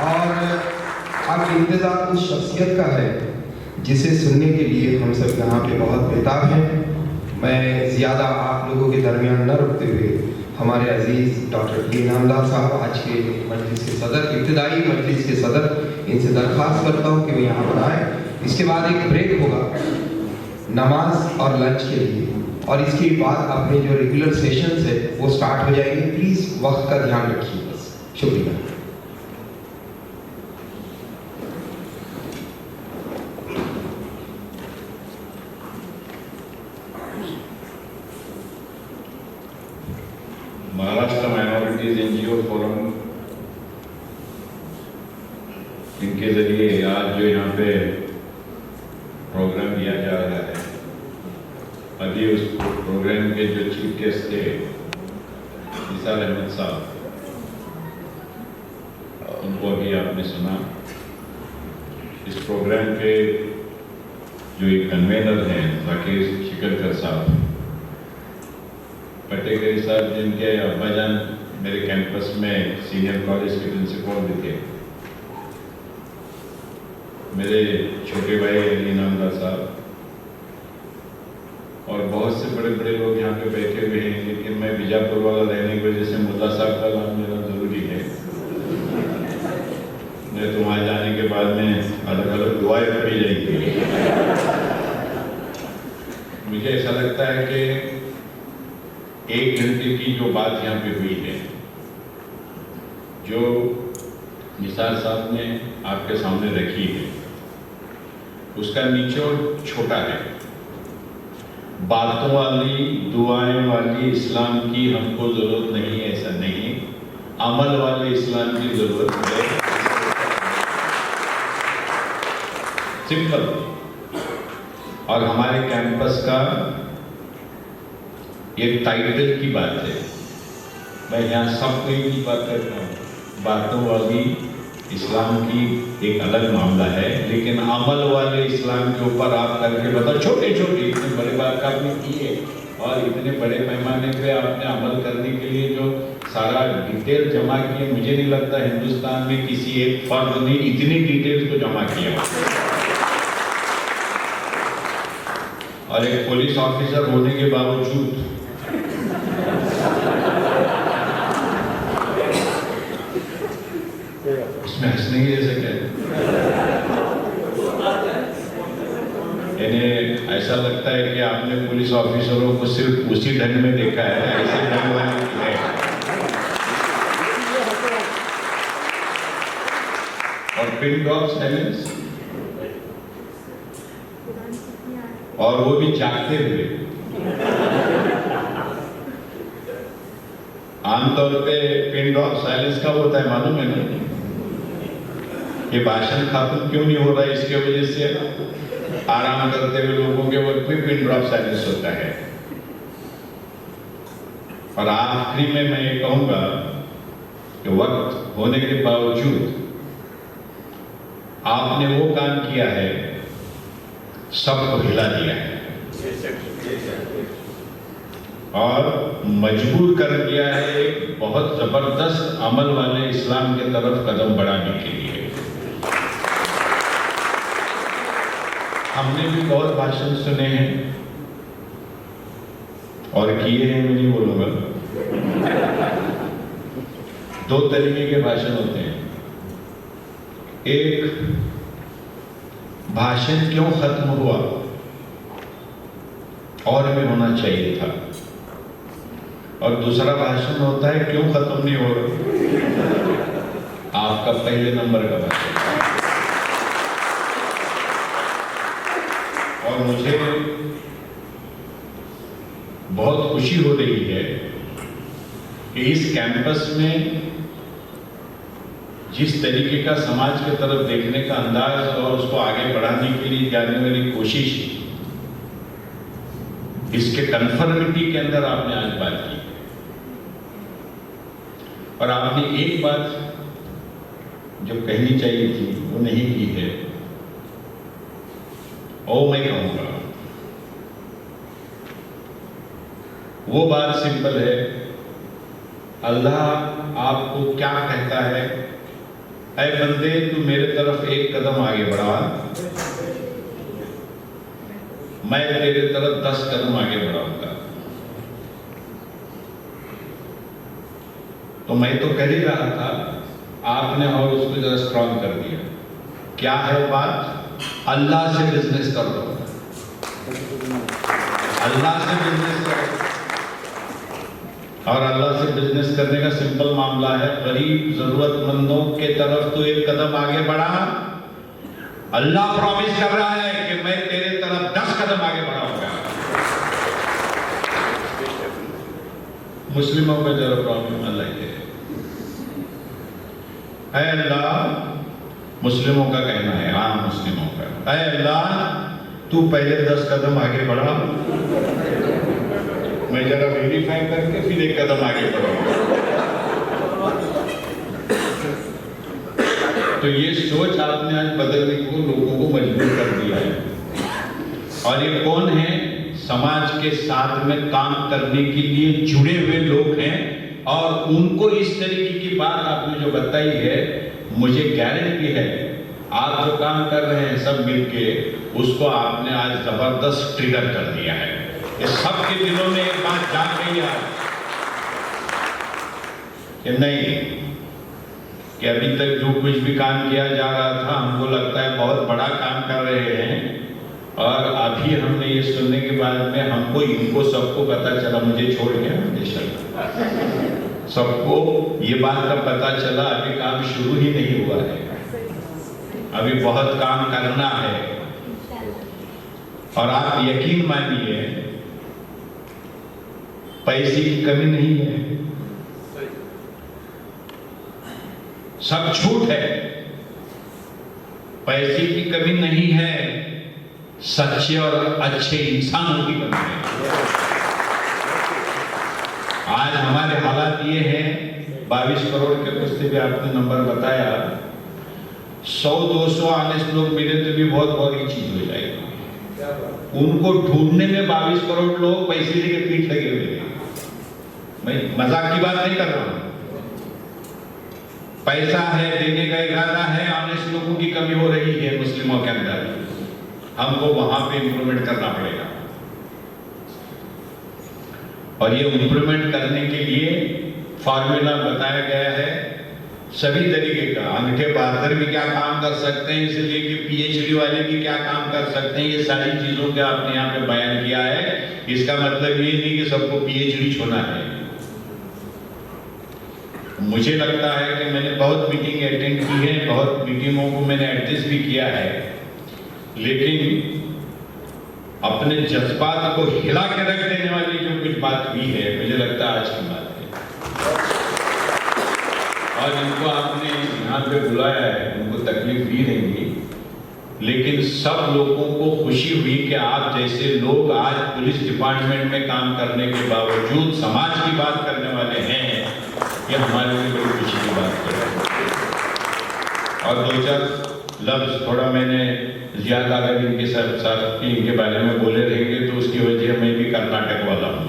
और अब इंतज़ार उस शख्सियत का है जिसे सुनने के लिए हम सब यहाँ पे बहुत बेताब हैं। मैं ज़्यादा आप लोगों के दरमियान न रुकते हुए हमारे अजीज़ डॉक्टर टी इनामदार साहब, आज के मजलिस के सदर, इब्तिदाई मजलिस के सदर, इनसे दरख्वास्त करता हूँ कि वो यहाँ पर आए। इसके बाद एक ब्रेक होगा नमाज और लंच के लिए, और इसके बाद अपने जो रेगुलर सेशंस है वो स्टार्ट हो जाएंगे। प्लीज़ वक्त का ध्यान रखिए, बस। शुक्रिया। महाराष्ट्र माइनॉरिटीज एनजीओ फोरम, इनके जरिए आज जो यहाँ पे प्रोग्राम दिया जा रहा है, अभी उस प्रोग्राम के जो चीफ गेस्ट थे निसार अहमद साहब, उनको अभी आपने सुना। इस प्रोग्राम के जो एक कन्वेनर हैं राकेश शिकरकर साहब, पटेकरी साहब, जिनके अब्बाजान मेरे कैंपस में सीनियर कॉलेज के प्रिंसिपल भी थे, मेरे छोटे भाई अली इनामदार साहब, और बहुत से बड़े बड़े लोग यहाँ पे बैठे हुए हैं। लेकिन मैं बीजापुर वाला रहने की वजह से मुल्ला साहब का नाम लेना जरूरी है, नहीं तो वहाँ जाने के बाद में अलग अलग दुआएं पड़ी जाएंगी। मुझे ऐसा लगता है कि 1 घंटे की जो बात यहाँ पे हुई है, जो निसार साहब ने आपके सामने रखी है, उसका निचोड़ छोटा है। बातों वाली, दुआएं वाली इस्लाम की हमको जरूरत नहीं, ऐसा नहीं। अमल वाले इस्लाम की जरूरत है। सिंपल। और हमारे कैंपस का एक टाइटल की बात है। मैं यहाँ सबको एक ही बात करता हूँ, बातों वाली इस्लाम की एक अलग मामला है, लेकिन अमल वाले इस्लाम के ऊपर आप करके बताओ। छोटे छोटे इतने बड़े बात आपने की है, और इतने बड़े पैमाने पे आपने अमल करने के लिए जो सारा डिटेल जमा किए, मुझे नहीं लगता हिंदुस्तान में किसी एक फर्द ने इतनी डिटेल्स को जमा किया। और एक पुलिस ऑफिसर होने के बावजूद इसमें हंसने की जैसे क्या इन्हें ऐसा लगता है कि आपने पुलिस ऑफिसरों को सिर्फ उसी ढंग में देखा है, ऐसे ढंग वाले है। और पिन ड्रॉप साइलेंस, और वो भी जागते हुए। आमतौर पे पिन ड्रॉप साइलेंस कब होता है मालूम है ना? ये भाषण खत्म क्यों नहीं हो रहा है, इसके वजह से आराम करते हुए लोगों के वक्त में पिन ड्रॉप साइलेंस होता है। और आखिरी में मैं ये कहूंगा कि वक्त होने के बावजूद आपने वो काम किया है, सबको हिला दिया है और मजबूर कर दिया है एक बहुत जबरदस्त अमल वाले इस्लाम के तरफ कदम बढ़ाने के लिए। हमने भी बहुत भाषण सुने हैं और किए हैं, मैं नहीं बोलूंगा। 2 तरीके के भाषण होते हैं। एक, भाषण क्यों खत्म हुआ और भी होना चाहिए था, और दूसरा भाषण होता है क्यों खत्म नहीं हो रहा, आपका पहले नंबर का भाषण। और मुझे बहुत खुशी हो रही है कि इस कैंपस में जिस तरीके का समाज की तरफ देखने का अंदाज और उसको आगे बढ़ाने के लिए जाने वाली कोशिश, इसके कन्फर्मिटी के अंदर आपने आज बात की। और आपने एक बात जो कहनी चाहिए थी वो नहीं की है, और मैं कहूंगा वो बात सिंपल है। अल्लाह आपको क्या कहता है ऐ बंदे तू मेरे तरफ एक कदम आगे बढ़ा, मैं तेरे तरफ 10 कदम आगे बढ़ाऊंगा। तो मैं तो कर ही रहा था, आपने और उसको जरा स्ट्रॉन्ग कर दिया। क्या है बात? अल्लाह से बिजनेस कर लो, अल्लाह से बिजनेस करो। और अल्लाह से बिजनेस करने का सिंपल मामला है, गरीब जरूरतमंदों के तरफ तो एक कदम आगे बढ़ा, अल्लाह प्रॉमिस कर रहा है कि मैं तेरे तरफ 10 कदम आगे बढ़ाऊंगा। मुस्लिमों का जरा प्रॉब्लम अलग है। ऐ अल्लाह, मुस्लिमों का कहना है, आम मुस्लिमों का, ऐ अल्लाह तू पहले 10 कदम आगे बढ़ा, मैं जरा वेरीफाई करके फिर एक कदम आगे बढ़ाऊंगा। तो ये सोच आपने आज बदलने को लोगों को मजबूर कर दिया है। और ये कौन है? समाज के साथ में काम करने के लिए जुड़े हुए लोग हैं, और उनको इस तरीके की बात आपने जो बताई है, मुझे गारंटी है आप जो काम कर रहे हैं सब मिलके, उसको आपने आज जबरदस्त ट्रिगर कर दिया है। ये सबके दिलों में एक बात जाग गई है कि नहीं, कि अभी तक जो कुछ भी काम किया जा रहा था हमको लगता है बहुत बड़ा काम कर रहे हैं, और अभी हमने ये सुनने के बाद में हमको इनको सबको पता चला, मुझे छोड़ गया सबको ये बात का पता चला अभी काम शुरू ही नहीं हुआ है, अभी बहुत काम करना है। और आप यकीन मानिए पैसे की कमी नहीं है, सब छूट है, पैसे की कमी नहीं है, सच्चे और अच्छे इंसानों की कमी है। आज हमारे हालात ये हैं, 22 करोड़ के कुछ से भी आपने नंबर बताया, 100-200 ऑनेस्ट लोग मिले तो भी बहुत बड़ी चीज हो जाएगी। उनको ढूंढने में 22 करोड़ लोग पैसे लेके पीठ लगे हुए हैं। मैं मजाक की बात नहीं कर रहा हूं, पैसा है, देने का इरादा है, ऑनेस्ट लोगों की कमी हो रही है मुस्लिमों के अंदर, हमको वहां पे इंप्रूवमेंट करना पड़ेगा। और ये इंप्रूवमेंट करने के लिए फॉर्मूला बताया गया है सभी तरीके का, अंगूठे बहादुर भी क्या काम कर सकते हैं, इसलिए कि पीएचडी वाले भी क्या काम कर सकते हैं, ये सारी चीजों का आपने यहाँ पे बयान किया है। इसका मतलब ये नहीं कि सबको पीएचडी छोड़ना है। मुझे लगता है कि मैंने बहुत मीटिंग अटेंड की है, बहुत मीटिंगों को मैंने एडजस्ट भी किया है, लेकिन अपने जज्बात को हिला के रख देने वाली जो कुछ बात हुई है, मुझे लगता है आज की बात है। और इनको आपने यहाँ पे बुलाया है, उनको तकलीफ भी नहीं हुई, लेकिन सब लोगों को खुशी हुई कि आप जैसे लोग आज पुलिस डिपार्टमेंट में काम करने के बावजूद समाज की बात करने वाले हैं, ये हमारे लिए बड़ी खुशी की बात है। और 2-4 लफ्ज थोड़ा मैंने ज्यादा अगर इनके साथ इनके बारे में बोले रहेंगे तो उसकी वजह मैं भी कर्नाटक वाला हूँ,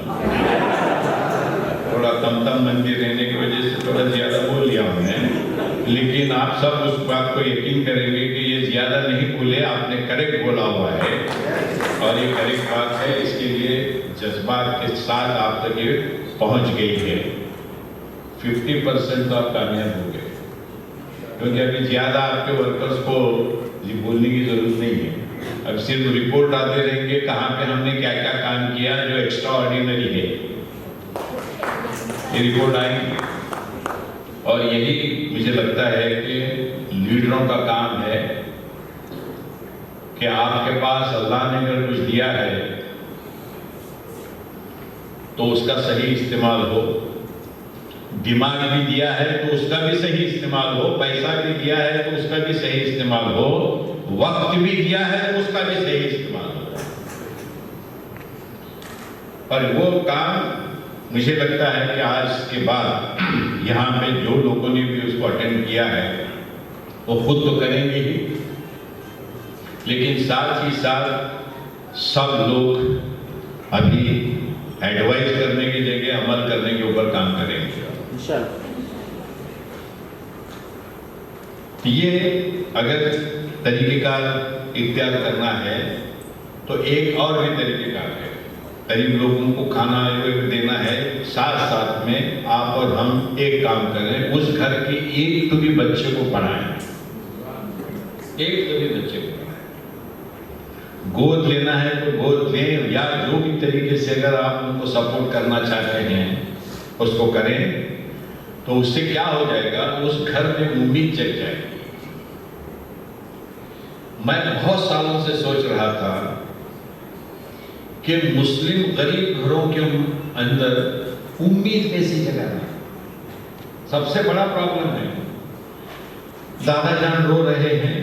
थोड़ा तमतम मंदिर रहने की वजह से थोड़ा ज्यादा बोल लिया हमने, लेकिन आप सब उस बात को यकीन करेंगे कि ये ज्यादा नहीं बोले, आपने करेक्ट बोला हुआ है और ये करेक्ट बात है। इसके लिए जज्बात के साथ आप तक ये पहुंच गई है। 50% तो आप कामयाब हो गए, क्योंकि अभी ज्यादा आपके वर्कर्स को बोलने की जरूरत नहीं है। अब सिर्फ रिपोर्ट आते रहेंगे कहाँ पे हमने क्या क्या काम किया जो एक्स्ट्रा ऑर्डिनरी है, ये रिपोर्ट आएंगी। और यही मुझे लगता है कि लीडरों का काम है कि आपके पास अल्लाह ने अगर कुछ दिया है तो उसका सही इस्तेमाल हो, दिमाग भी दिया है तो उसका भी सही इस्तेमाल हो, पैसा भी दिया है तो उसका भी सही इस्तेमाल हो, वक्त भी दिया है तो उसका भी सही इस्तेमाल हो। और वो काम मुझे लगता है कि आज के बाद यहाँ पे जो लोगों ने भी उसको अटेंड किया है वो खुद तो करेंगे ही, लेकिन साथ ही साथ सब लोग अभी एडवाइस करने की जगह अमल करने के ऊपर काम करेंगे। ये अगर तरीक़ेकार इख्तियार करना है तो एक और भी तरीक़ेकार है। गरीब लोगों को खाना देना है, साथ साथ में आप और हम एक काम करें, उस घर के एक तो भी बच्चे को पढ़ाएं, एक तो भी बच्चे को पढ़ाएं। गोद लेना है तो गोद लें, या जो भी तरीके से अगर आप उनको सपोर्ट करना चाहते हैं उसको करें। तो उससे क्या हो जाएगा, उस घर में उम्मीद जग जाएगी। मैं बहुत सालों से सोच रहा था कि मुस्लिम गरीब घरों के अंदर उम्मीद कैसी जगाना, सबसे बड़ा प्रॉब्लम है। दादा जान रो रहे हैं,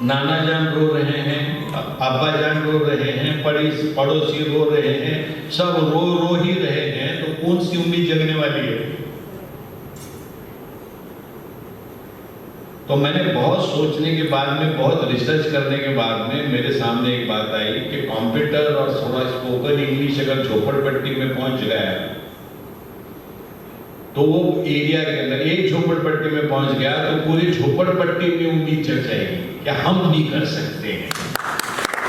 नाना जान रो रहे हैं, अब्बा जान रो रहे हैं, पड़ोसी रो रहे हैं, सब रो ही रहे हैं, तो कौन सी उम्मीद जगने वाली है? तो मैंने बहुत सोचने के बाद में, बहुत रिसर्च करने के बाद में मेरे सामने एक बात आई कि कंप्यूटर और थोड़ा स्पोकन इंग्लिश अगर झोपड़पट्टी में पहुंच गया तो वो एरिया के अंदर एक झोपड़पट्टी में पहुंच गया तो पूरी झोपड़पट्टी में उम्मीद जग जाएगी कि हम भी कर सकते हैं।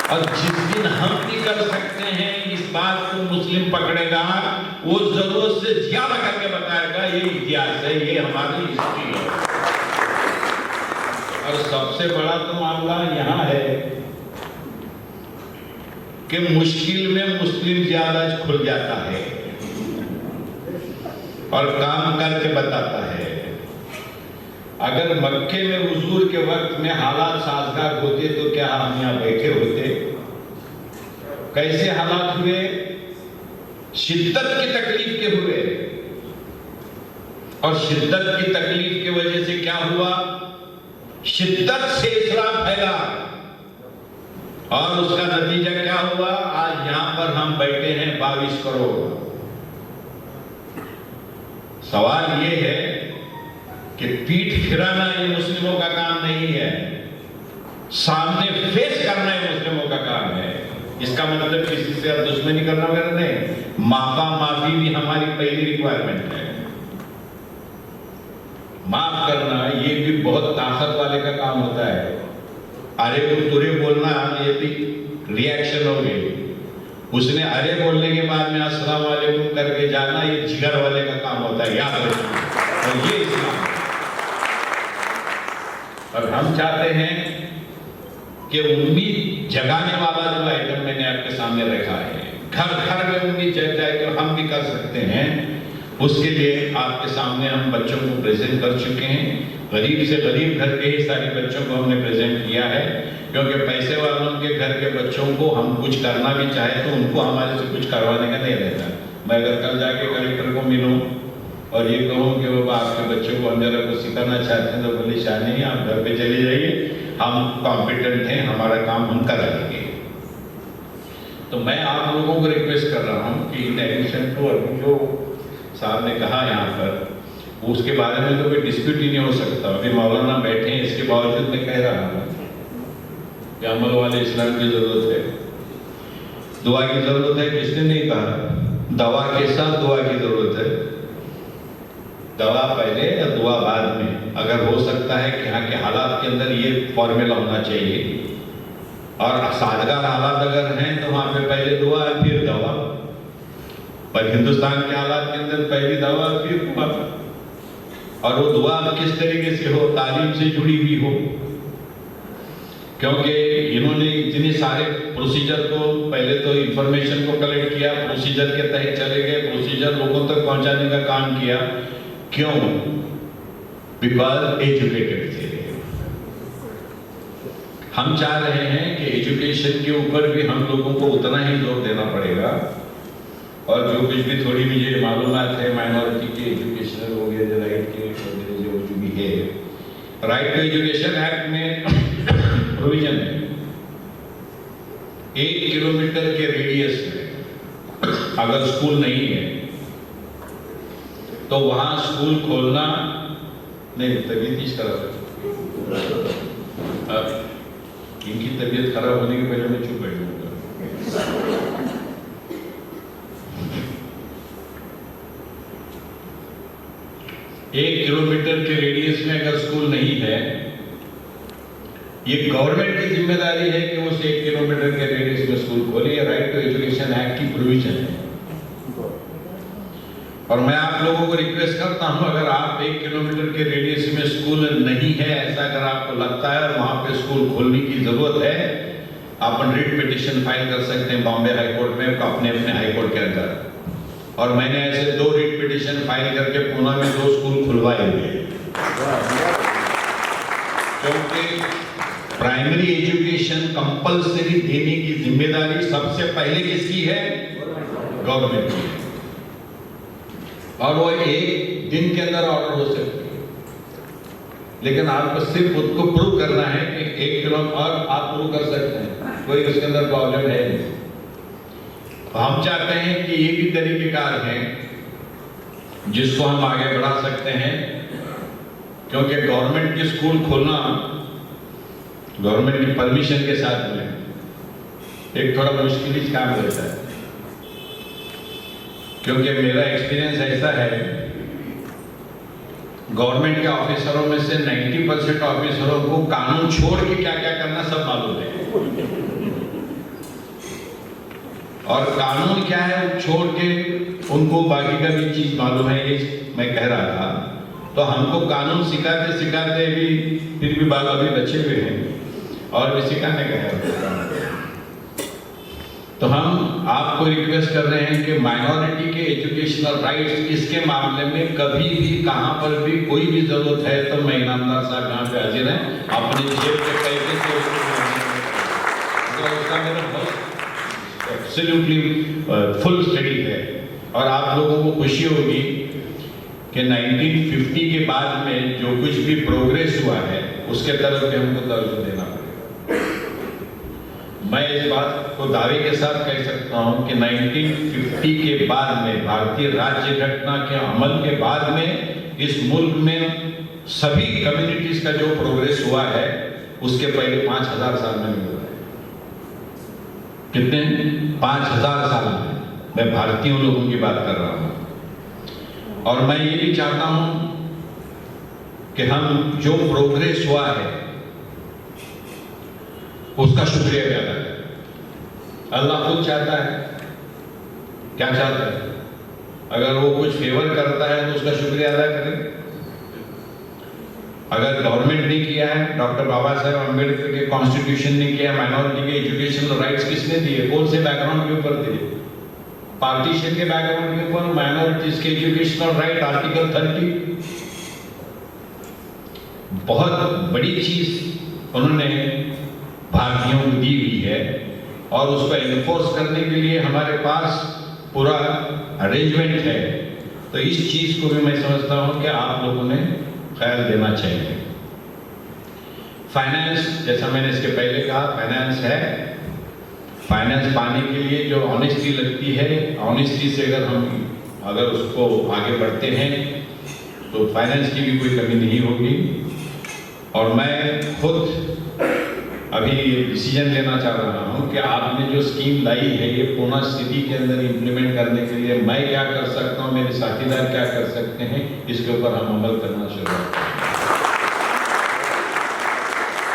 और जिस दिन हम भी कर सकते हैं, इस बात को मुस्लिम पकड़ेगा, वो जरूरत से ज्यादा करके बताएगा ये इतिहास है, ये हमारी हिस्ट्री है। और सबसे बड़ा तो मामला यहाँ है कि मुश्किल में मुस्लिम ज्यादा खुल जाता है और काम करके बताता है। अगर मक्के में हुजूर के वक्त में हालात साजगार होते तो क्या हम यहाँ बैठे होते? कैसे हालात हुए? शिद्दत की तकलीफ के हुए, और शिद्दत की तकलीफ की वजह से क्या हुआ? शिद्दत से इस्लाम फैला, और उसका नतीजा क्या हुआ? आज यहां पर हम बैठे हैं 22 करोड़। सवाल ये है कि पीठ फिराना ये मुस्लिमों का काम नहीं है, सामने फेस करना ये मुस्लिमों का काम है। इसका मतलब किसी से अब दुश्मनी करना वगैरह नहीं, माफी भी हमारी पहली रिक्वायरमेंट है। माफ करना ये भी बहुत ताकत वाले का काम होता है। अरे को तुरे बोलना ये भी रिएक्शन हो गई, उसने अरे बोलने के बाद में अस्सलाम वालेकुम करके जाना ये जिगर वाले का काम होता है, याद रखिए। और ये इस्लाम है। और हम चाहते हैं कि उम्मीद जगाने वाला जो आइटम मैंने आपके सामने रखा है, घर घर में उम्मीद जग जाए तो हम भी कर सकते हैं। उसके लिए आपके सामने हम बच्चों को प्रेजेंट कर चुके हैं। गरीब से गरीब घर के ही सारे बच्चों को हमने प्रेजेंट किया है, क्योंकि पैसे वालों के घर के बच्चों को हम कुछ करना भी चाहे तो उनको हमारे से कुछ करवाने का नहीं रहता। मैं अगर कल जाके कलेक्टर को मिलूं और ये कहूँ कि बाबा आपके बच्चों को हम जरा कुछ सिखाना चाहते हैं, तो बोले शाह नहीं, आप घर पे चले जाइए, हम कॉम्पिटेंट हैं, हमारा काम हम कर लेंगे। तो मैं आप लोगों को रिक्वेस्ट कर रहा हूँ कि इन एडिशन टू अभी जो साहब ने कहा यहाँ पर, उसके बारे में तो कोई डिस्प्यूट ही नहीं हो सकता। अभी मौलाना बैठे हैं, इसके बावजूद मैं कह रहा हूँ कि अमल वाले इस्लाम की जरूरत है, दुआ की जरूरत है। किसने नहीं कहा? दवा के साथ दुआ की जरूरत है, दवा पहले या दुआ बाद में। अगर हो सकता है कि यहाँ के हालात के अंदर ये फॉर्मूला होना चाहिए, और साजगार हालात अगर हैं तो वहाँ पे पहले दुआ फिर दवा, पर हिंदुस्तान के हालात के अंदर पहली दवा फिर दुआ, और वो दुआ किस तरीके से हो? तालीम से जुड़ी हुई हो, क्योंकि इन्होंने इतने सारे प्रोसीजर को, पहले तो इंफॉर्मेशन को कलेक्ट किया, प्रोसीजर के तहत चले गए, प्रोसीजर लोगों तक पहुंचाने का काम किया। क्यों? बिकॉज एजुकेटेड थे। हम चाह रहे हैं कि एजुकेशन के ऊपर भी हम लोगों को उतना ही जोर देना पड़ेगा, और जो कुछ भी थोड़ी मुझे मालूमात है माइनॉरिटी के एजुकेशनल हो गया, राइट के जो भी है, राइट टू एजुकेशन एक्ट में प्रोविजन है 1 किलोमीटर के रेडियस में अगर स्कूल नहीं है तो वहां स्कूल खोलना नहीं। तबीयत ही खराब है, इनकी तबीयत खराब होने के पहले मैं चुप बैठूंगा। 1 किलोमीटर के रेडियस में अगर स्कूल नहीं है, ये गवर्नमेंट की जिम्मेदारी है कि उस 1 किलोमीटर के रेडियस में स्कूल खोले। ये राइट टू एजुकेशन एक्ट की प्रोविजन है। और मैं आप लोगों को रिक्वेस्ट करता हूं, अगर आप 1 किलोमीटर के रेडियस में स्कूल नहीं है, ऐसा अगर आपको लगता है और वहां पे स्कूल खोलने की जरूरत है, आप रिट पिटिशन फाइल कर सकते हैं बॉम्बे हाई कोर्ट में, अपने अपने हाई कोर्ट के अंदर। और मैंने ऐसे 2 रिट पिटिशन फाइल करके पुणे में 2 स्कूल खुलवाए हुए हैं। क्योंकि प्राइमरी एजुकेशन कंपलसरी देने की जिम्मेदारी सबसे पहले किसकी है? गवर्नमेंट की है। और वो 1 दिन के अंदर ऑर्डर हो सकती है, लेकिन आपको सिर्फ खुद को प्रूव करना है कि 1 किलो, और आप प्रूव कर सकते हैं, कोई उसके अंदर प्रॉब्लम है नहीं। हम चाहते हैं कि ये भी तरीकेकार है जिसको हम आगे बढ़ा सकते हैं, क्योंकक्योंकि गवर्नमेंट की स्कूल खोलना गवर्नमेंट की परमिशन के साथ में एक थोड़ा मुश्किल काम रहता है। क्योंकि मेरा एक्सपीरियंस ऐसा है, गवर्नमेंट के ऑफिसरों में से 90% ऑफिसरों को कानून छोड़ के क्या क्या करना सब मालूम है। और कानून क्या है छोड़ के उनको बाकी का भी चीज मालूम है, ये मैं कह रहा था। तो हमको कानून सिखाते सिखाते भी फिर भी बाल अभी बचे हुए हैं और भी सिखाने का है। तो हम आपको रिक्वेस्ट कर रहे हैं कि माइनॉरिटी के एजुकेशनल राइट्स इसके मामले में कभी भी कहां पर भी कोई भी जरूरत है तो मैं ईनामदार साहब यहाँ पे हाजिर हैं, अपनी जेब के पैसे से उसका मेरा बहुत एब्सोल्युटली फुल स्टडी है। और आप लोगों को खुशी होगी कि 1950 के बाद में जो कुछ भी प्रोग्रेस हुआ है उसके तरफ भी हमको तवज्जो देना पड़ेगा। मैं इस बात को दावे के साथ कह सकता हूं कि 1950 के बाद में, भारतीय राज्य घटना के अमल के बाद में, इस मुल्क में सभी कम्युनिटीज का जो प्रोग्रेस हुआ है उसके पहले 5000 साल में नहीं हुआ है। कितने? 5000 साल में। मैं भारतीय लोगों की बात कर रहा हूं। और मैं ये भी चाहता हूं कि हम जो प्रोग्रेस हुआ है उसका शुक्रिया अदा करें। अल्लाह खुद चाहता है, क्या चाहता है? अगर वो कुछ फेवर करता है तो उसका शुक्रिया अदा करें। अगर गवर्नमेंट ने किया है, डॉक्टर बाबा साहेब अम्बेडकर के कॉन्स्टिट्यूशन ने किया, माइनॉरिटी के एजुकेशनल राइट्स किसने दिए? कौन से बैकग्राउंड के ऊपर दिए? पार्टीशन के बैकग्राउंड के ऊपर माइनॉरिटीज के एजुकेशनल राइट, आर्टिकल 30। बहुत बड़ी चीज उन्होंने भारतीयों को दी हुई है और उसको एनफोर्स करने के लिए हमारे पास पूरा अरेंजमेंट है। तो इस चीज को भी मैं समझता हूं कि आप लोगों ने ख्याल देना चाहिए। फाइनेंस, जैसा मैंने इसके पहले कहा, फाइनेंस है। फाइनेंस पाने के लिए जो ऑनेस्टी लगती है, ऑनेस्टी से अगर उसको आगे बढ़ते हैं तो फाइनेंस की भी कोई कमी नहीं होगी। और मैं खुद अभी डिसीजन लेना चाह रहा हूं कि आपने जो स्कीम लाई है ये पूर्ण स्थिति के अंदर इंप्लीमेंट करने के लिए मैं क्या कर सकता हूं, मेरे साथीदार क्या कर सकते हैं, इसके ऊपर हम अमल करना शुरू करते हैं।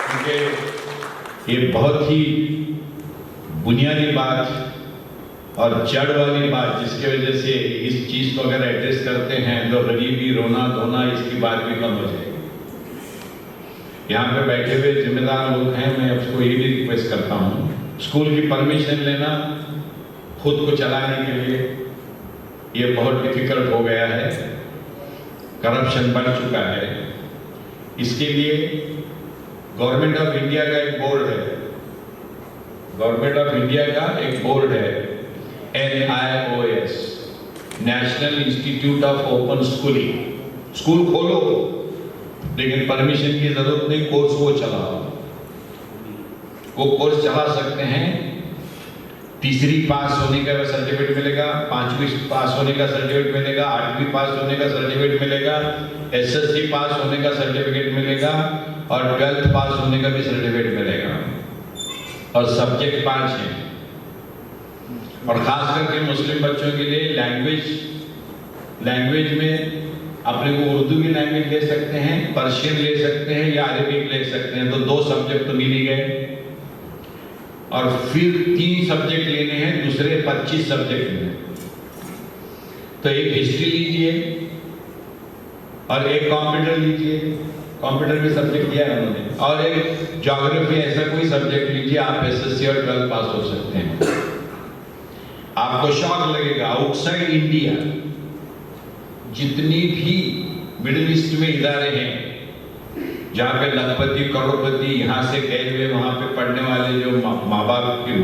क्योंकि ये बहुत ही बुनियादी बात और जड़ वाली बात, जिसकी वजह से इस चीज को अगर एड्रेस करते हैं तो गरीबी, रोना धोना, इसकी बात भी कम हो जाएगी। यहाँ पे बैठे हुए जिम्मेदार लोग हैं, मैं उसको ये भी रिक्वेस्ट करता हूँ, स्कूल की परमिशन लेना खुद को चलाने के लिए ये बहुत डिफिकल्ट हो गया है, करप्शन बढ़ चुका है। इसके लिए गवर्नमेंट ऑफ इंडिया का एक बोर्ड है, गवर्नमेंट ऑफ इंडिया का एक बोर्ड है, NIOS, national institute of open schooling. School खोलो लेकिन परमिशन की जरूरत नहीं, कोर्स वो चलाओ। वो कोर्स चला सकते हैं, 3री पास होने का सर्टिफिकेट मिलेगा, 5वीं पास होने का सर्टिफिकेट मिलेगा, 8वीं पास होने का सर्टिफिकेट मिलेगा, SSC पास होने का सर्टिफिकेट मिलेगा और 12th पास होने का भी सर्टिफिकेट मिलेगा। और सब्जेक्ट 5 हैं। और खास करके मुस्लिम बच्चों के लिए लैंग्वेज में अपने को उर्दू की लैंग्वेज ले सकते हैं, पर्शियन ले सकते हैं या अरेबिक ले सकते हैं। तो 2 सब्जेक्ट तो मिल ही गए, और फिर 3 सब्जेक्ट लेने हैं, दूसरे 25 सब्जेक्ट लेने हैं। तो एक हिस्ट्री लीजिए और एक कंप्यूटर लीजिए, कंप्यूटर में सब्जेक्ट दिया है उन्होंने, और एक ज्योग्राफी, ऐसा कोई सब्जेक्ट लीजिए, आप एसएससी और 12 पास हो सकते हैं। आपको शॉक लगेगा, आउटसाइड इंडिया जितनी भी मिडिल ईस्ट में इदारे हैं जहाँ पे लखपति करोड़पति यहाँ से गए हुए वहाँ पे पढ़ने वाले जो माँ बाप के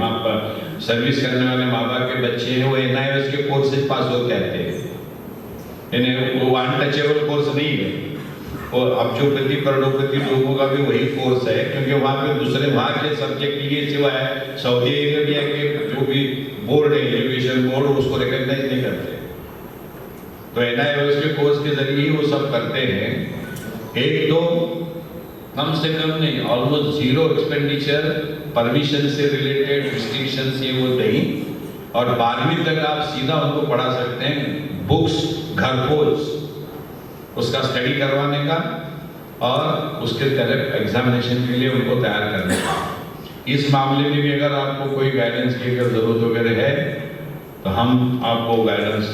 सर्विस करने वाले माँ बाप के बच्चे हैं, वो NIOS के कोर्सेज पास होते आते हैं। वो अनटचेबल कोर्स नहीं है, और अब जो पति करोड़पति लोगों का भी वही कोर्स है, क्योंकि वहाँ पे दूसरे वहाँ के सब्जेक्ट लिए सिवाय सऊदी अरेबिया के जो भी बोर्ड है, एजुकेशन बोर्ड, उसको रिकॉग्नाइज नहीं करते। तो NIOS के कोर्स के जरिए वो सब करते हैं। 1-2 कम से कम नहीं, ऑलमोस्ट 0 एक्सपेंडिचर, परमिशन से रिलेटेड रिस्ट्रिक्शन से वो नहीं, और 12वीं तक आप सीधा उनको पढ़ा सकते हैं, बुक्स घर पोज उसका स्टडी करवाने का और उसके डायरेक्ट एग्जामिनेशन के लिए उनको तैयार करने का। इस मामले में भी अगर आपको कोई गाइडेंस की अगर जरूरत वगैरह है तो हम आपको गाइडेंस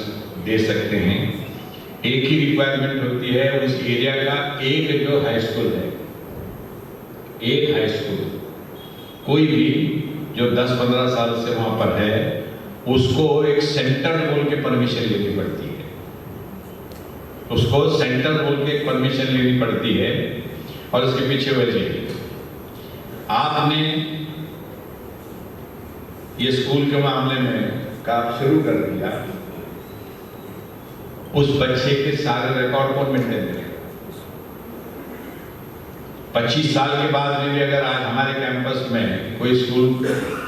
दे सकते हैं। एक ही रिक्वायरमेंट होती है उस एरिया का, एक जो हाई स्कूल है, एक हाई स्कूल, कोई भी जो 10-15 साल से वहां पर है उसको एक सेंटर बोल के परमिशन लेनी पड़ती है, उसको सेंटर बोल के परमिशन लेनी पड़ती है। और इसके पीछे वजह, आपने ये स्कूल के मामले में काम शुरू कर दिया, उस बच्चे के सारे रिकॉर्ड कौन मेंटेन करेगा? 25 साल के बाद में भी अगर आज हमारे कैंपस में कोई स्कूल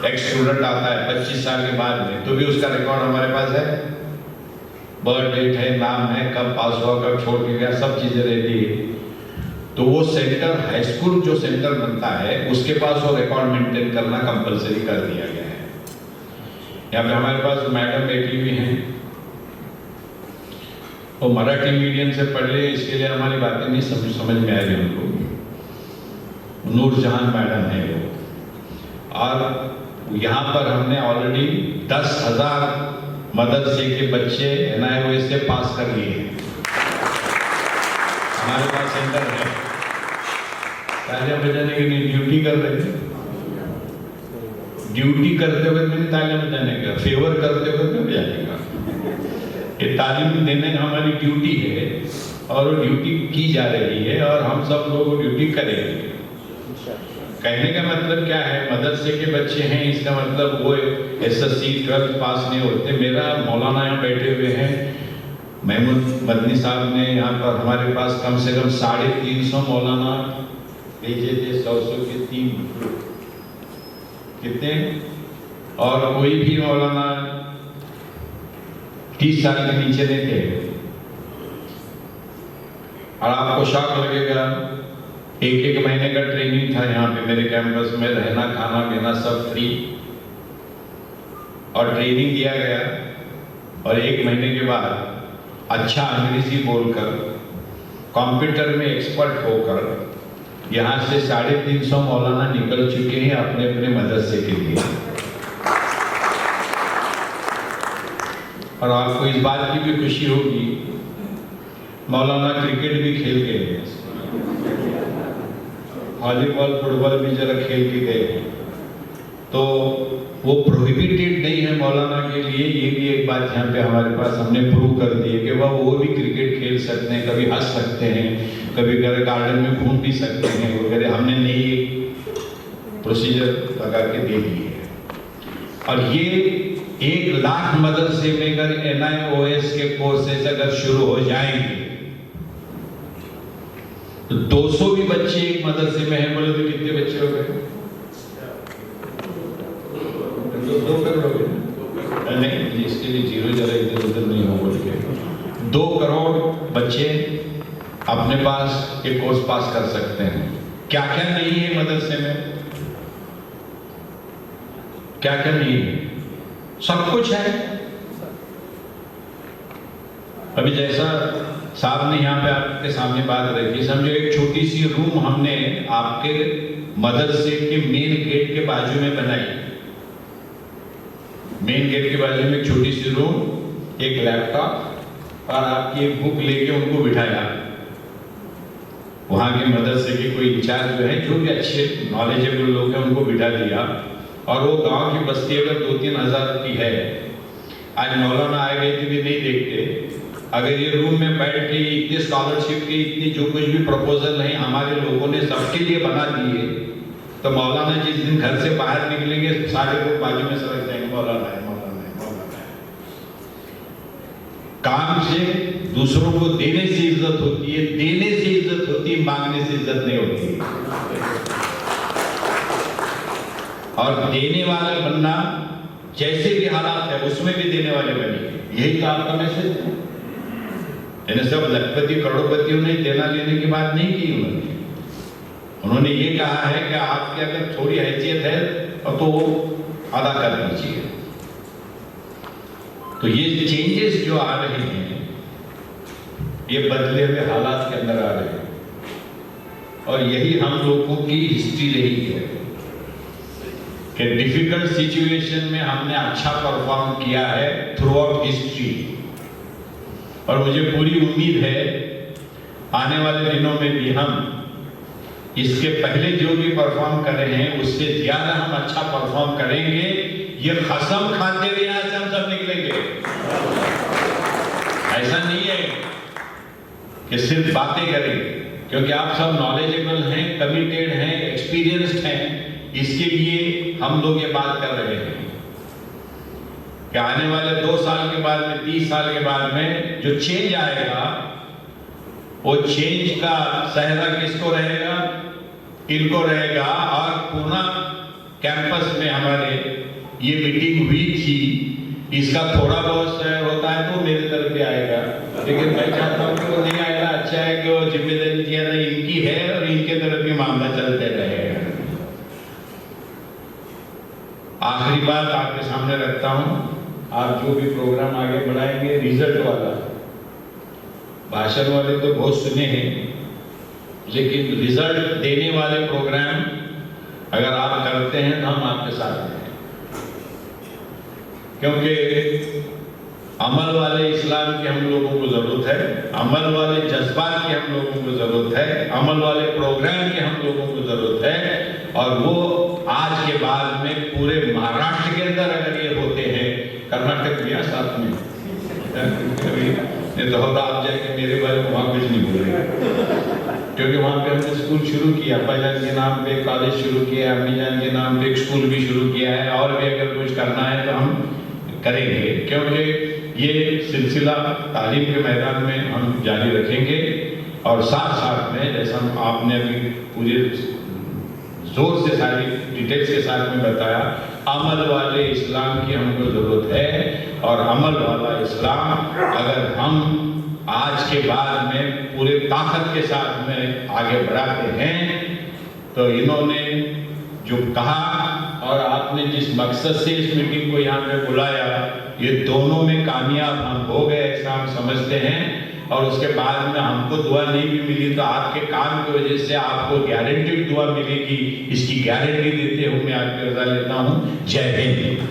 एक स्टूडेंट आता है 25 साल के बाद में, तो भी उसका रिकॉर्ड हमारे पास है, बर्थ डेट है, नाम है, कब पास हुआ, कब छोड़ के गया, सब चीजें रहती है। तो वो सेंटर, हाई स्कूल जो सेंटर बनता है उसके पास वो रिकॉर्ड मेंटेन करना कंपलसरी कर दिया गया है। यहाँ पे हमारे पास मैडम बैठी हुई हैं, वो मराठी मीडियम से पढ़ रहे, इसके लिए हमारी बातें नहीं समझ में आ रही उनको। नूरजहान मैडम है वो, और यहाँ पर हमने ऑलरेडी 10,000 मदरसे के बच्चे NIOS से पास कर लिए हैं। हमारे पास सेंटर है, तालियां बजाने के लिए ड्यूटी कर रहे थे, ड्यूटी करते हुए मैंने तालियां बजाने का, फेवर करते हुए मैं बजाने का, ये तालीम देने हमारी ड्यूटी है और वो ड्यूटी की जा रही है और हम सब लोग ड्यूटी करेंगे। कहने का मतलब क्या है, मदरसे के बच्चे हैं, इसका मतलब वो SSC 12 पास नहीं होते। मेरा मौलाना यहाँ बैठे हुए हैं, महमूद मदनी साहब ने यहाँ पर हमारे पास कम से कम 350 मौलाना भेजे थे, 100 के 3 कितने, और कोई भी मौलाना 30 साल के नीचे नहीं थे। और आपको शौक लगेगा, 1-1 महीने का ट्रेनिंग था यहाँ पे मेरे कैंपस में, रहना खाना पीना सब फ्री, और ट्रेनिंग दिया गया। और 1 महीने के बाद अच्छा अंग्रेजी बोलकर, कंप्यूटर में एक्सपर्ट होकर यहाँ से 350 मौलाना निकल चुके हैं अपने अपने मदरसे के लिए। और आपको इस बात की भी खुशी होगी, मौलाना क्रिकेट भी खेल गए हैं, वॉलीबॉल फुटबॉल भी जरा खेल के गए हैं, तो वो प्रोहिबिटेड नहीं है मौलाना के लिए। ये भी एक बात यहाँ पे हमारे पास हमने प्रूव कर दी है कि वो भी क्रिकेट खेल सकते हैं, कभी हंस सकते हैं, कभी गार्डन में घूम भी सकते हैं वगैरह। हमने नई प्रोसीजर लगा के दे दी है। और ये 1 लाख मदरसे में अगर NIOS के कोर्सेज अगर शुरू हो जाएंगे तो 200 भी बच्चे एक मदरसे में हैं, बोले तो कितने बच्चे हो गए? 2 करोड़ हो गए। नहीं, इसके लिए 0 जरा इधर उधर नहीं हो बोल के 2 करोड़ बच्चे अपने पास एक कोर्स पास कर सकते हैं। क्या क्या नहीं है मदरसे में, क्या क्या नहीं है? सब कुछ है। अभी जैसा साहब ने यहाँ पे आपके सामने बात रखी, समझो एक छोटी सी रूम हमने आपके मदरसे के मेन गेट के बाजू में बनाई। मेन गेट के बाजू में एक छोटी सी रूम, एक लैपटॉप और आपकी एक बुक लेके उनको बिठाया। वहाँ के मदरसे के कोई इंचार्ज जो है, जो भी अच्छे नॉलेजेबल लोग हैं, उनको बिठा दिया। और वो गांव की बस्ती अगर 2-3 हज़ार की है, आज मौलाना आए गए थे भी नहीं देखते। अगर ये रूम में बैठ के इतने स्कॉलरशिप के इतनी जो कुछ भी प्रपोजल है हमारे लोगों ने सबके लिए बना दिए, तो मौलाना जिस दिन घर से बाहर निकलेंगे सारे लोग बाजू में सड़क जाएंगे, मौलाना है, मौलाना है, मौलाना है। काम से दूसरों को देने से इज्जत होती है, देने से इज्जत होती है, मांगने से इज्जत नहीं होती। और देने वाले बनना, जैसे भी हालात है उसमें भी देने वाले बनिए, यही तो आपका मैसेज है। यानी सब लखपति करोड़पतियों ने देना लेने की बात नहीं की उन्होंने ये कहा है कि आपकी अगर थोड़ी हैसियत है तो वो अदा कर दीजिए। तो ये चेंजेस जो आ रहे हैं, ये बदले हुए हालात के अंदर आ रहे हैं, और यही हम लोगों की हिस्ट्री रही है कि डिफिकल्ट सिचुएशन में हमने अच्छा परफॉर्म किया है थ्रू आउट हिस्ट्री। और मुझे पूरी उम्मीद है आने वाले दिनों में भी हम इसके पहले जो भी परफॉर्म कर रहे हैं उससे ज्यादा हम अच्छा परफॉर्म करेंगे। ये कसम खाते हुए यहाँ से हम सब निकलेंगे। ऐसा नहीं है कि सिर्फ बातें करेंगे, क्योंकि आप सब नॉलेजेबल हैं, कमिटेड हैं, एक्सपीरियंस्ड हैं। इसके लिए हम लोग ये बात कर रहे हैं कि आने वाले 2 साल के बाद में, 30 साल के बाद में जो चेंज आएगा, वो चेंज का सहरा किसको रहेगा? इनको रहेगा। और पूरा कैंपस में हमारे ये मीटिंग हुई थी, इसका थोड़ा बहुत सहर होता है तो मेरे तरफ भी आएगा, लेकिन मैं चाहता हूँ कि वो नहीं आएगा। अच्छा है कि वो जिम्मेदारी ज्यादा इनकी है और इनके तरफ भी मामला चलते रहेगा। आखिरी बात आपके सामने रखता हूँ, आप जो भी प्रोग्राम आगे बढ़ाएंगे, रिजल्ट वाला, भाषण वाले तो बहुत सुने हैं, लेकिन रिजल्ट देने वाले प्रोग्राम अगर आप करते हैं तो हम आपके साथ हैं। क्योंकि अमल वाले इस्लाम की हम लोगों को जरूरत है, अमल वाले जज्बात की हम लोगों को जरूरत है, अमल वाले प्रोग्राम की हम लोगों को जरूरत है। और वो आज के बाद में पूरे महाराष्ट्र के अंदर अगर ये होते हैं, कर्नाटक भी साथ में, नहीं तो होगा आप जाके मेरे बारे में वहाँ कुछ नहीं बोलेंगे, क्योंकि वहाँ पे हमने स्कूल शुरू किया, अब्बा जान के नाम पे कॉलेज शुरू किया, अम्मी जान के नाम पे एक स्कूल भी शुरू किया है, और भी अगर कुछ करना है तो हम करेंगे। क्योंकि ये सिलसिला तालीम के मैदान में हम जारी रखेंगे, और साथ साथ में जैसा आपने अभी पूरे जोर से सारी डिटेल्स के साथ में बताया, अमल वाले इस्लाम की हमको जरूरत है। और अमल वाला इस्लाम अगर हम आज के बाद में पूरे ताकत के साथ में आगे बढ़ाते हैं, तो इन्होंने जो कहा और आपने जिस मकसद से इस मीटिंग को यहाँ पे बुलाया, ये दोनों में कामयाब हम हो गए ऐसा हम समझते हैं। और उसके बाद में हमको दुआ नहीं भी मिली तो आपके काम की वजह से आपको गारंटीड दुआ मिलेगी, इसकी गारंटी देते हुए मैं आपकी रजा लेता हूँ। जय हिंद।